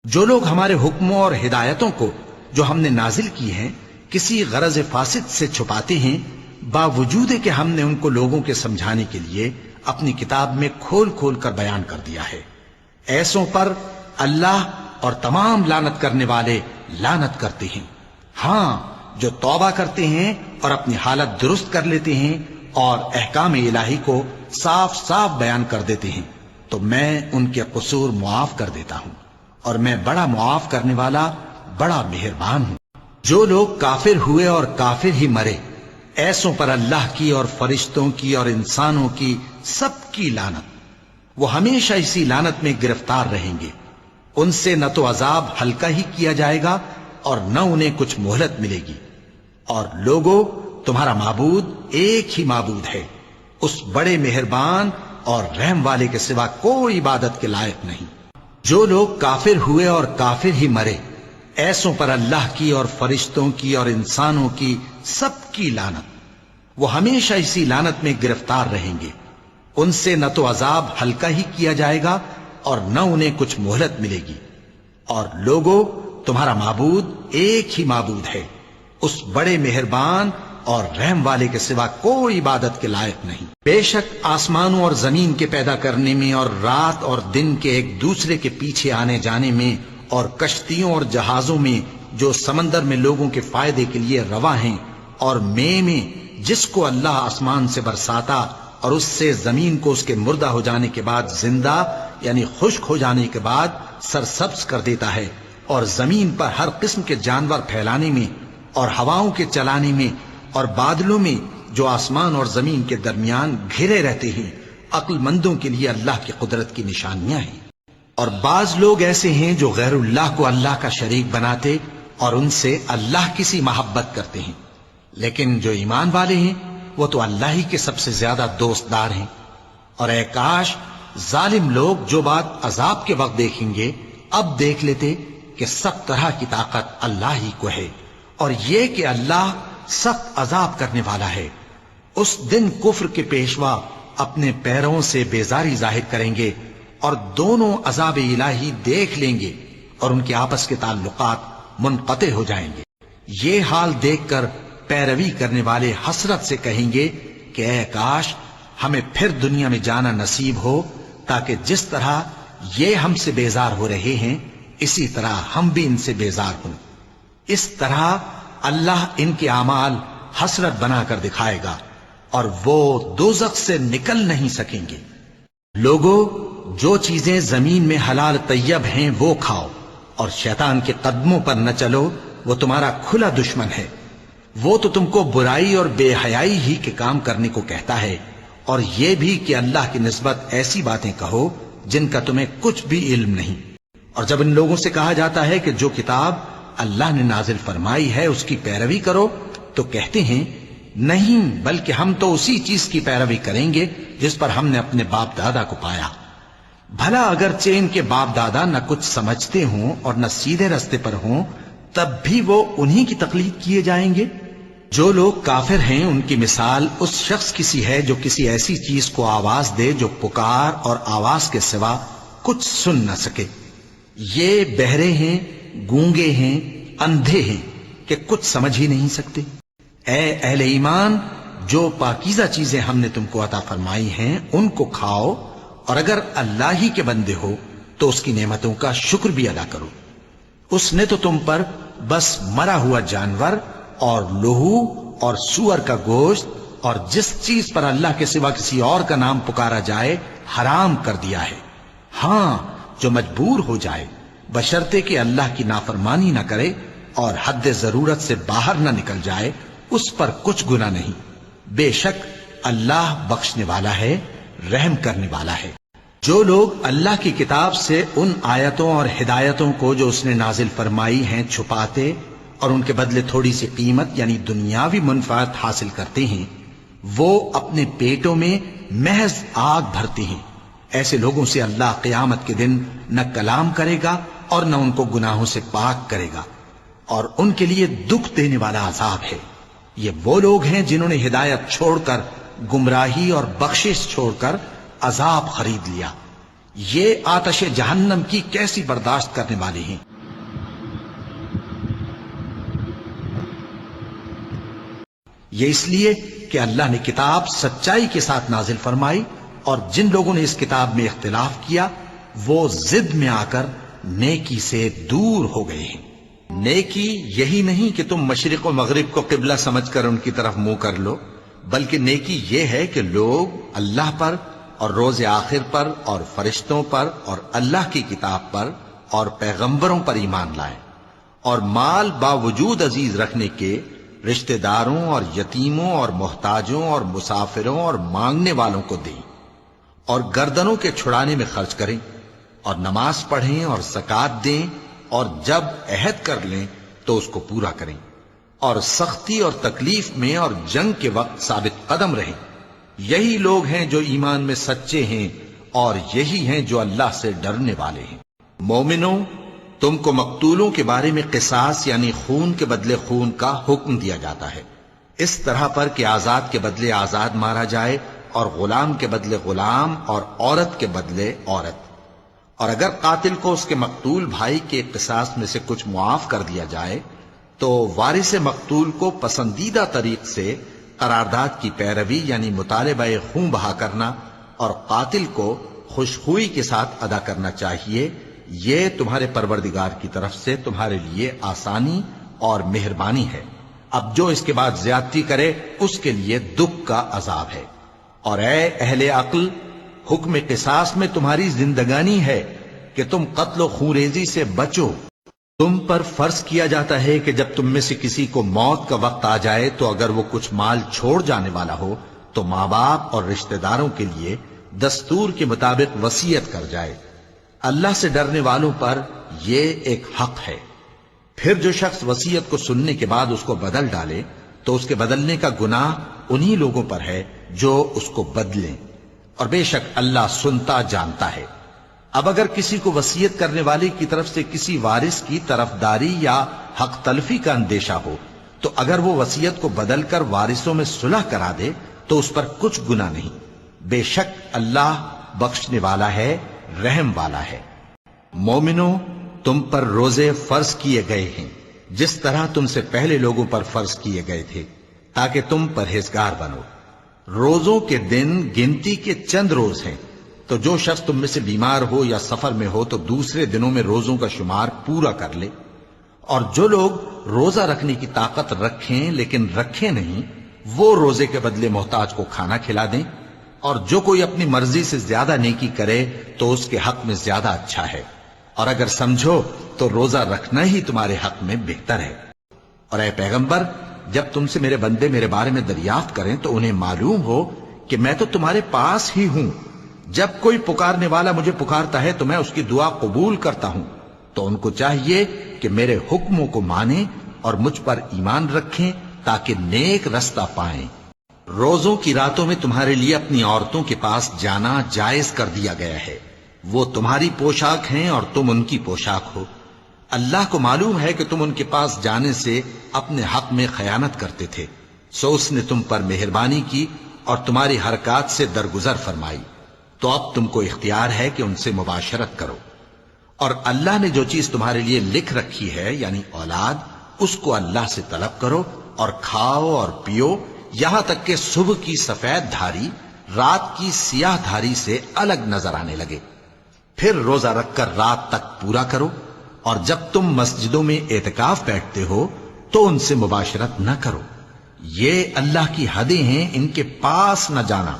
جو لوگ ہمارے حکموں اور ہدایتوں کو جو ہم نے نازل کی ہیں کسی غرض فاسد سے چھپاتے ہیں، باوجود کہ ہم نے ان کو لوگوں کے سمجھانے کے لیے اپنی کتاب میں کھول کھول کر بیان کر دیا ہے، ایسوں پر اللہ اور تمام لعنت کرنے والے لعنت کرتے ہیں۔ ہاں، جو توبہ کرتے ہیں اور اپنی حالت درست کر لیتے ہیں اور احکام الہی کو صاف صاف بیان کر دیتے ہیں تو میں ان کے قصور معاف کر دیتا ہوں، اور میں بڑا معاف کرنے والا بڑا مہربان ہوں۔ جو لوگ کافر ہوئے اور کافر ہی مرے، ایسوں پر اللہ کی اور فرشتوں کی اور انسانوں کی سب کی لعنت، وہ ہمیشہ اسی لعنت میں گرفتار رہیں گے۔ ان سے نہ تو عذاب ہلکا ہی کیا جائے گا اور نہ انہیں کچھ مہلت ملے گی۔ اور لوگوں، تمہارا معبود ایک ہی معبود ہے، اس بڑے مہربان اور رحم والے کے سوا کوئی عبادت کے لائق نہیں۔ جو لوگ کافر ہوئے اور کافر ہی مرے، ایسوں پر اللہ کی اور فرشتوں کی اور انسانوں کی سب کی لعنت، وہ ہمیشہ اسی لعنت میں گرفتار رہیں گے۔ ان سے نہ تو عذاب ہلکا ہی کیا جائے گا اور نہ انہیں کچھ مہلت ملے گی۔ اور لوگوں، تمہارا معبود ایک ہی معبود ہے، اس بڑے مہربان اور رحم والے کے سوا کوئی عبادت کے لائق نہیں۔ بے شک آسمانوں اور زمین کے پیدا کرنے میں اور رات اور دن کے ایک دوسرے کے پیچھے آنے جانے میں اور کشتیوں اور جہازوں میں جو سمندر میں لوگوں کے فائدے کے لیے رواں ہیں، اور میں جس کو اللہ آسمان سے برساتا اور اس سے زمین کو اس کے مردہ ہو جانے کے بعد زندہ یعنی خشک ہو جانے کے بعد سرسبز کر دیتا ہے، اور زمین پر ہر قسم کے جانور پھیلانے میں اور ہواؤں کے چلانے میں اور بادلوں میں جو آسمان اور زمین کے درمیان گھرے رہتے ہیں، عقل مندوں کے لیے اللہ کی قدرت کی نشانیاں ہیں۔ اور بعض لوگ ایسے ہیں جو غیر اللہ کو اللہ کا شریک بناتے اور ان سے اللہ کی سی محبت کرتے ہیں، لیکن جو ایمان والے ہیں وہ تو اللہ ہی کے سب سے زیادہ دوست دار ہیں۔ اور اے کاش ظالم لوگ جو بات عذاب کے وقت دیکھیں گے اب دیکھ لیتے کہ سب طرح کی طاقت اللہ ہی کو ہے، اور یہ کہ اللہ سخت عذاب کرنے والا ہے۔ اس دن کفر کے پیشوا اپنے پیروں سے بیزاری ظاہر کریں گے اور دونوں عذاب الہی دیکھ لیں گے اور ان کے آپس کے تعلقات منقطع ہو جائیں گے۔ یہ حال دیکھ کر پیروی کرنے والے حسرت سے کہیں گے کہ اے کاش ہمیں پھر دنیا میں جانا نصیب ہو، تاکہ جس طرح یہ ہم سے بیزار ہو رہے ہیں اسی طرح ہم بھی ان سے بیزار ہوں۔ اس طرح اللہ ان کے اعمال حسرت بنا کر دکھائے گا اور وہ دوزخ سے نکل نہیں سکیں گے۔ لوگوں، جو چیزیں زمین میں حلال طیب ہیں وہ کھاؤ، اور شیطان کے قدموں پر نہ چلو، وہ تمہارا کھلا دشمن ہے۔ وہ تو تم کو برائی اور بے حیائی ہی کے کام کرنے کو کہتا ہے، اور یہ بھی کہ اللہ کی نسبت ایسی باتیں کہو جن کا تمہیں کچھ بھی علم نہیں۔ اور جب ان لوگوں سے کہا جاتا ہے کہ جو کتاب اللہ نے نازل فرمائی ہے اس کی پیروی کرو، تو کہتے ہیں نہیں، بلکہ ہم تو اسی چیز کی پیروی کریں گے جس پر ہم نے اپنے باپ دادا کو پایا۔ بھلا اگرچہ ان کے باپ دادا نہ کچھ سمجھتے ہوں اور نہ سیدھے رستے پر ہوں، تب بھی وہ انہی کی تقلید کیے جائیں گے۔ جو لوگ کافر ہیں ان کی مثال اس شخص کی سی ہے جو کسی ایسی چیز کو آواز دے جو پکار اور آواز کے سوا کچھ سن نہ سکے۔ یہ بہرے ہیں، گونگے ہیں، اندھے ہیں کہ کچھ سمجھ ہی نہیں سکتے۔ اے اہل ایمان، جو پاکیزہ چیزیں ہم نے تم کو عطا فرمائی ہیں ان کو کھاؤ، اور اگر اللہ ہی کے بندے ہو تو اس کی نعمتوں کا شکر بھی ادا کرو۔ اس نے تو تم پر بس مرا ہوا جانور اور لہو اور سور کا گوشت اور جس چیز پر اللہ کے سوا کسی اور کا نام پکارا جائے حرام کر دیا ہے۔ ہاں، جو مجبور ہو جائے، بشرطے کہ اللہ کی نافرمانی نہ کرے اور حد ضرورت سے باہر نہ نکل جائے، اس پر کچھ گناہ نہیں۔ بے شک اللہ بخشنے والا ہے، رحم کرنے والا ہے۔ جو لوگ اللہ کی کتاب سے ان آیتوں اور ہدایتوں کو جو اس نے نازل فرمائی ہیں چھپاتے اور ان کے بدلے تھوڑی سی قیمت یعنی دنیاوی منفعت حاصل کرتے ہیں، وہ اپنے پیٹوں میں محض آگ بھرتے ہیں۔ ایسے لوگوں سے اللہ قیامت کے دن نہ کلام کرے گا اور نہ ان کو گناہوں سے پاک کرے گا، اور ان کے لیے دکھ دینے والا عذاب ہے۔ یہ وہ لوگ ہیں جنہوں نے ہدایت چھوڑ کر گمراہی اور بخشش چھوڑ کر عذاب خرید لیا۔ یہ آتش جہنم کی کیسی برداشت کرنے والے ہیں۔ یہ اس لیے کہ اللہ نے کتاب سچائی کے ساتھ نازل فرمائی، اور جن لوگوں نے اس کتاب میں اختلاف کیا وہ ضد میں آ کر نیکی سے دور ہو گئے ہیں۔ نیکی یہی نہیں کہ تم مشرق و مغرب کو قبلہ سمجھ کر ان کی طرف منہ کر لو، بلکہ نیکی یہ ہے کہ لوگ اللہ پر اور روز آخر پر اور فرشتوں پر اور اللہ کی کتاب پر اور پیغمبروں پر ایمان لائیں، اور مال باوجود عزیز رکھنے کے رشتہ داروں اور یتیموں اور محتاجوں اور مسافروں اور مانگنے والوں کو دیں، اور گردنوں کے چھڑانے میں خرچ کریں، اور نماز پڑھیں اور زکوٰۃ دیں، اور جب عہد کر لیں تو اس کو پورا کریں، اور سختی اور تکلیف میں اور جنگ کے وقت ثابت قدم رہیں۔ یہی لوگ ہیں جو ایمان میں سچے ہیں، اور یہی ہیں جو اللہ سے ڈرنے والے ہیں۔ مومنوں، تم کو مقتولوں کے بارے میں قصاص یعنی خون کے بدلے خون کا حکم دیا جاتا ہے، اس طرح پر کہ آزاد کے بدلے آزاد مارا جائے، اور غلام کے بدلے غلام، اور عورت کے بدلے عورت۔ اور اگر قاتل کو اس کے مقتول بھائی کے قصاص میں سے کچھ معاف کر دیا جائے تو وارث مقتول کو پسندیدہ طریق سے قرارداد کی پیروی یعنی مطالبہ خون بہا کرنا اور قاتل کو خوشخوئی کے ساتھ ادا کرنا چاہیے۔ یہ تمہارے پروردگار کی طرف سے تمہارے لیے آسانی اور مہربانی ہے۔ اب جو اس کے بعد زیادتی کرے اس کے لیے دکھ کا عذاب ہے۔ اور اے اہل عقل، حکم قصاص میں تمہاری زندگانی ہے کہ تم قتل و خونریزی سے بچو۔ تم پر فرض کیا جاتا ہے کہ جب تم میں سے کسی کو موت کا وقت آ جائے تو اگر وہ کچھ مال چھوڑ جانے والا ہو تو ماں باپ اور رشتہ داروں کے لیے دستور کے مطابق وصیت کر جائے۔ اللہ سے ڈرنے والوں پر یہ ایک حق ہے۔ پھر جو شخص وصیت کو سننے کے بعد اس کو بدل ڈالے تو اس کے بدلنے کا گناہ انہی لوگوں پر ہے جو اس کو بدلیں، اور بے شک اللہ سنتا جانتا ہے۔ اب اگر کسی کو وصیت کرنے والے کی طرف سے کسی وارث کی طرفداری یا حق تلفی کا اندیشہ ہو تو اگر وہ وصیت کو بدل کر وارثوں میں صلح کرا دے تو اس پر کچھ گناہ نہیں، بے شک اللہ بخشنے والا ہے، رحم والا ہے۔ مومنوں، تم پر روزے فرض کیے گئے ہیں جس طرح تم سے پہلے لوگوں پر فرض کیے گئے تھے تاکہ تم پرہیزگار بنو۔ روزوں کے دن گنتی کے چند روز ہیں، تو جو شخص تم میں سے بیمار ہو یا سفر میں ہو تو دوسرے دنوں میں روزوں کا شمار پورا کر لے۔ اور جو لوگ روزہ رکھنے کی طاقت رکھیں لیکن رکھیں نہیں، وہ روزے کے بدلے محتاج کو کھانا کھلا دیں۔ اور جو کوئی اپنی مرضی سے زیادہ نیکی کرے تو اس کے حق میں زیادہ اچھا ہے، اور اگر سمجھو تو روزہ رکھنا ہی تمہارے حق میں بہتر ہے۔ اور اے پیغمبر، جب تم سے میرے بندے میرے بارے میں دریافت کریں تو انہیں معلوم ہو کہ میں تو تمہارے پاس ہی ہوں۔ جب کوئی پکارنے والا مجھے پکارتا ہے تو میں اس کی دعا قبول کرتا ہوں، تو ان کو چاہیے کہ میرے حکموں کو مانیں اور مجھ پر ایمان رکھیں تاکہ نیک رستہ پائیں۔ روزوں کی راتوں میں تمہارے لیے اپنی عورتوں کے پاس جانا جائز کر دیا گیا ہے، وہ تمہاری پوشاک ہیں اور تم ان کی پوشاک ہو۔ اللہ کو معلوم ہے کہ تم ان کے پاس جانے سے اپنے حق میں خیانت کرتے تھے، سو اس نے تم پر مہربانی کی اور تمہاری حرکات سے درگزر فرمائی، تو اب تم کو اختیار ہے کہ ان سے مباشرت کرو۔ اور اللہ نے جو چیز تمہارے لیے لکھ رکھی ہے یعنی اولاد، اس کو اللہ سے طلب کرو اور کھاؤ اور پیو یہاں تک کہ صبح کی سفید دھاری رات کی سیاہ دھاری سے الگ نظر آنے لگے، پھر روزہ رکھ کر رات تک پورا کرو۔ اور جب تم مسجدوں میں اعتکاف بیٹھتے ہو تو ان سے مباشرت نہ کرو، یہ اللہ کی حدیں ہیں، ان کے پاس نہ جانا۔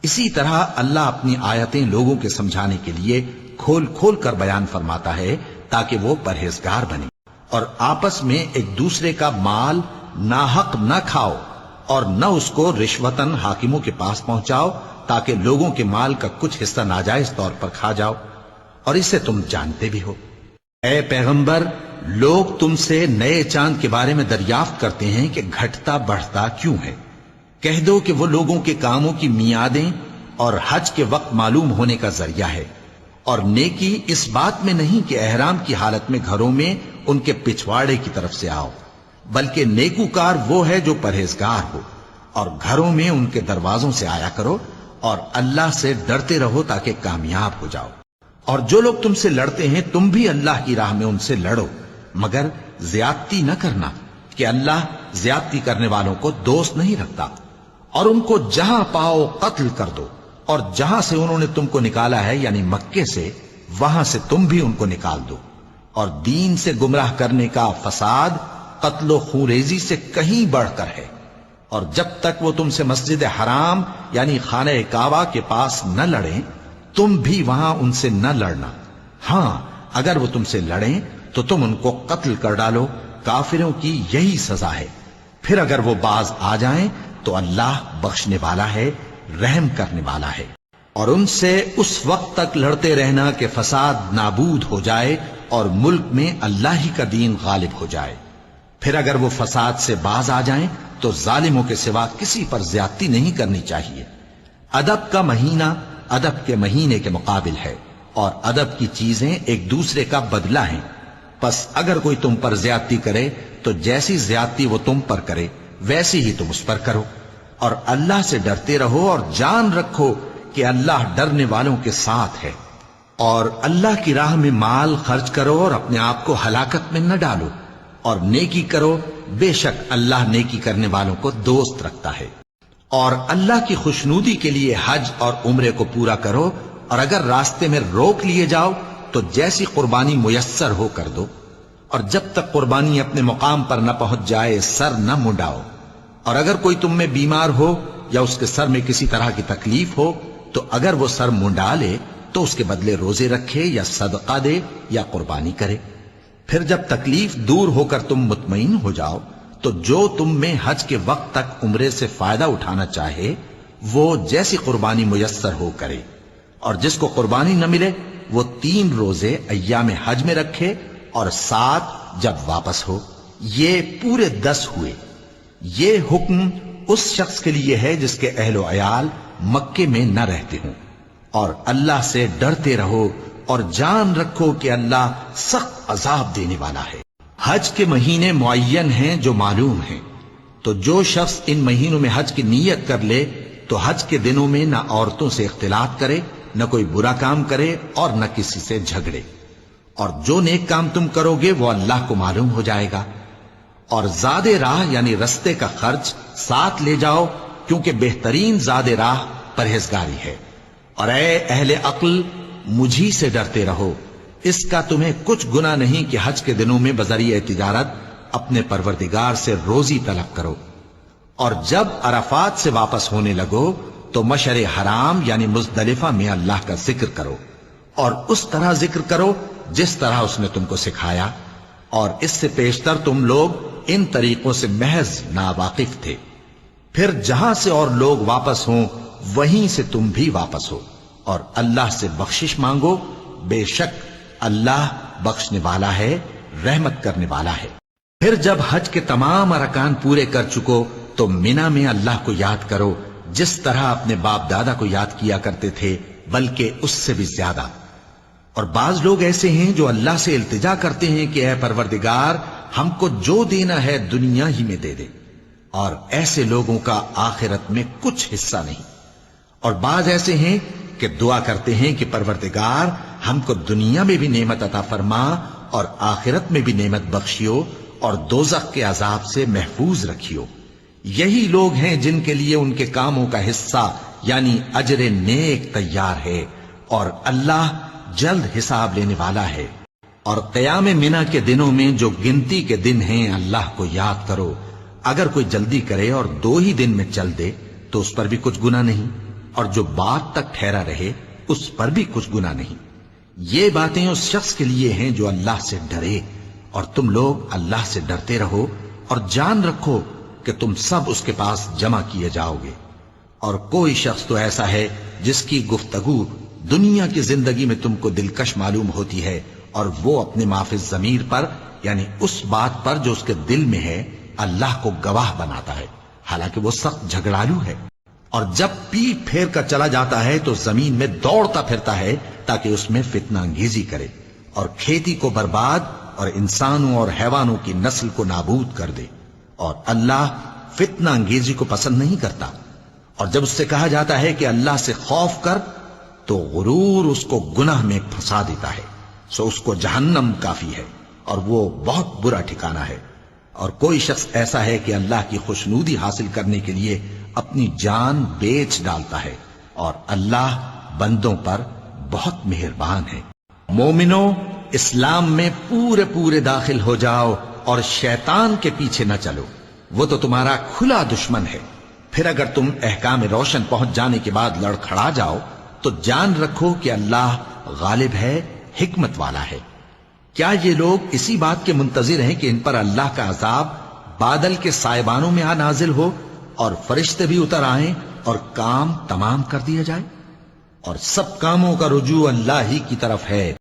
اسی طرح اللہ اپنی آیتیں لوگوں کے سمجھانے کے لیے کھول کھول کر بیان فرماتا ہے تاکہ وہ پرہیزگار بنے۔ اور آپس میں ایک دوسرے کا مال ناحق نہ کھاؤ اور نہ اس کو رشوتاً حاکموں کے پاس پہنچاؤ تاکہ لوگوں کے مال کا کچھ حصہ ناجائز طور پر کھا جاؤ، اور اسے تم جانتے بھی ہو۔ اے پیغمبر، لوگ تم سے نئے چاند کے بارے میں دریافت کرتے ہیں کہ گھٹتا بڑھتا کیوں ہے۔ کہہ دو کہ وہ لوگوں کے کاموں کی میعادیں اور حج کے وقت معلوم ہونے کا ذریعہ ہے، اور نیکی اس بات میں نہیں کہ احرام کی حالت میں گھروں میں ان کے پچھواڑے کی طرف سے آؤ، بلکہ نیکوکار وہ ہے جو پرہیزگار ہو، اور گھروں میں ان کے دروازوں سے آیا کرو، اور اللہ سے ڈرتے رہو تاکہ کامیاب ہو جاؤ۔ اور جو لوگ تم سے لڑتے ہیں تم بھی اللہ کی راہ میں ان سے لڑو، مگر زیادتی نہ کرنا، کہ اللہ زیادتی کرنے والوں کو دوست نہیں رکھتا۔ اور ان کو جہاں پاؤ قتل کر دو، اور جہاں سے انہوں نے تم کو نکالا ہے یعنی مکے سے، وہاں سے تم بھی ان کو نکال دو۔ اور دین سے گمراہ کرنے کا فساد قتل و خونریزی سے کہیں بڑھ کر ہے۔ اور جب تک وہ تم سے مسجد حرام یعنی خانہ کعبہ کے پاس نہ لڑیں تم بھی وہاں ان سے نہ لڑنا۔ ہاں اگر وہ تم سے لڑیں تو تم ان کو قتل کر ڈالو، کافروں کی یہی سزا ہے۔ پھر اگر وہ باز آ جائیں تو اللہ بخشنے والا ہے، رحم کرنے والا ہے۔ اور ان سے اس وقت تک لڑتے رہنا کہ فساد نابود ہو جائے اور ملک میں اللہ ہی کا دین غالب ہو جائے۔ پھر اگر وہ فساد سے باز آ جائیں تو ظالموں کے سوا کسی پر زیادتی نہیں کرنی چاہیے۔ ادب کا مہینہ ادب کے مہینے کے مقابل ہے، اور ادب کی چیزیں ایک دوسرے کا بدلہ ہیں۔ پس اگر کوئی تم پر زیادتی کرے تو جیسی زیادتی وہ تم پر کرے ویسی ہی تم اس پر کرو۔ اور اللہ سے ڈرتے رہو اور جان رکھو کہ اللہ ڈرنے والوں کے ساتھ ہے۔ اور اللہ کی راہ میں مال خرچ کرو اور اپنے آپ کو ہلاکت میں نہ ڈالو، اور نیکی کرو، بے شک اللہ نیکی کرنے والوں کو دوست رکھتا ہے۔ اور اللہ کی خوشنودی کے لیے حج اور عمرے کو پورا کرو، اور اگر راستے میں روک لیے جاؤ تو جیسی قربانی میسر ہو کر دو، اور جب تک قربانی اپنے مقام پر نہ پہنچ جائے سر نہ منڈاؤ۔ اور اگر کوئی تم میں بیمار ہو یا اس کے سر میں کسی طرح کی تکلیف ہو تو اگر وہ سر منڈا لے تو اس کے بدلے روزے رکھے یا صدقہ دے یا قربانی کرے۔ پھر جب تکلیف دور ہو کر تم مطمئن ہو جاؤ تو جو تم میں حج کے وقت تک عمرے سے فائدہ اٹھانا چاہے وہ جیسی قربانی میسر ہو کرے، اور جس کو قربانی نہ ملے وہ 3 روزے ایام حج میں رکھے اور 7 جب واپس ہو، یہ پورے 10 ہوئے۔ یہ حکم اس شخص کے لیے ہے جس کے اہل و عیال مکے میں نہ رہتے ہوں۔ اور اللہ سے ڈرتے رہو اور جان رکھو کہ اللہ سخت عذاب دینے والا ہے۔ حج کے مہینے معین ہیں جو معلوم ہیں، تو جو شخص ان مہینوں میں حج کی نیت کر لے تو حج کے دنوں میں نہ عورتوں سے اختلاط کرے، نہ کوئی برا کام کرے اور نہ کسی سے جھگڑے۔ اور جو نیک کام تم کرو گے وہ اللہ کو معلوم ہو جائے گا۔ اور زاد راہ یعنی رستے کا خرچ ساتھ لے جاؤ، کیونکہ بہترین زاد راہ پرہیزگاری ہے۔ اور اے اہل عقل مجھی سے ڈرتے رہو، اس کا تمہیں کچھ گناہ نہیں کہ حج کے دنوں میں بذریعہ تجارت اپنے پروردگار سے روزی طلب کرو۔ اور جب عرفات سے واپس ہونے لگو تو مشعر حرام یعنی مزدلفہ میں اللہ کا ذکر کرو، اور اس طرح ذکر کرو جس طرح اس نے تم کو سکھایا، اور اس سے پیشتر تم لوگ ان طریقوں سے محض ناواقف تھے۔ پھر جہاں سے اور لوگ واپس ہوں وہیں سے تم بھی واپس ہو، اور اللہ سے بخشش مانگو، بے شک اللہ بخشنے والا ہے، رحمت کرنے والا ہے۔ پھر جب حج کے تمام ارکان پورے کر چکو تو مینا میں اللہ کو یاد کرو جس طرح اپنے باپ دادا کو یاد کیا کرتے تھے، بلکہ اس سے بھی زیادہ۔ اور بعض لوگ ایسے ہیں جو اللہ سے التجا کرتے ہیں کہ اے پروردگار ہم کو جو دینا ہے دنیا ہی میں دے دے، اور ایسے لوگوں کا آخرت میں کچھ حصہ نہیں۔ اور بعض ایسے ہیں کہ دعا کرتے ہیں کہ پروردگار ہم کو دنیا میں بھی نعمت عطا فرما اور آخرت میں بھی نعمت بخشیو اور دوزخ کے عذاب سے محفوظ رکھیو۔ یہی لوگ ہیں جن کے لیے ان کے کاموں کا حصہ یعنی اجر نیک تیار ہے، اور اللہ جلد حساب لینے والا ہے۔ اور قیام منا کے دنوں میں جو گنتی کے دن ہیں اللہ کو یاد کرو، اگر کوئی جلدی کرے اور 2 ہی دن میں چل دے تو اس پر بھی کچھ گناہ نہیں، اور جو بات تک ٹھہرا رہے اس پر بھی کچھ گناہ نہیں۔ یہ باتیں اس شخص کے لیے ہیں جو اللہ سے ڈرے، اور تم لوگ اللہ سے ڈرتے رہو اور جان رکھو کہ تم سب اس کے پاس جمع کیے جاؤ گے۔ اور کوئی شخص تو ایسا ہے جس کی گفتگو دنیا کی زندگی میں تم کو دلکش معلوم ہوتی ہے، اور وہ اپنے معافی ضمیر پر یعنی اس بات پر جو اس کے دل میں ہے اللہ کو گواہ بناتا ہے، حالانکہ وہ سخت جھگڑالو ہے۔ اور جب پیٹ پھیر کر چلا جاتا ہے تو زمین میں دوڑتا پھرتا ہے تاکہ اس میں فتنہ انگیزی کرے اور کھیتی کو برباد اور انسانوں اور حیوانوں کی نسل کو نابود کر دے، اور اللہ فتنہ انگیزی کو پسند نہیں کرتا۔ اور جب اس سے کہا جاتا ہے کہ اللہ سے خوف کر تو غرور اس کو گناہ میں پھنسا دیتا ہے، سو اس کو جہنم کافی ہے اور وہ بہت برا ٹھکانہ ہے۔ اور کوئی شخص ایسا ہے کہ اللہ کی خوشنودی حاصل کرنے کے لیے اپنی جان بیچ ڈالتا ہے، اور اللہ بندوں پر بہت مہربان ہے۔ مومنو، اسلام میں پورے پورے داخل ہو جاؤ اور شیطان کے پیچھے نہ چلو، وہ تو تمہارا کھلا دشمن ہے۔ پھر اگر تم احکام روشن پہنچ جانے کے بعد لڑکھڑا جاؤ تو جان رکھو کہ اللہ غالب ہے، حکمت والا ہے۔ کیا یہ لوگ اسی بات کے منتظر ہیں کہ ان پر اللہ کا عذاب بادل کے سائبانوں میں نازل ہو اور فرشتے بھی اتر آئیں اور کام تمام کر دیا جائے؟ اور سب کاموں کا رجوع اللہ ہی کی طرف ہے،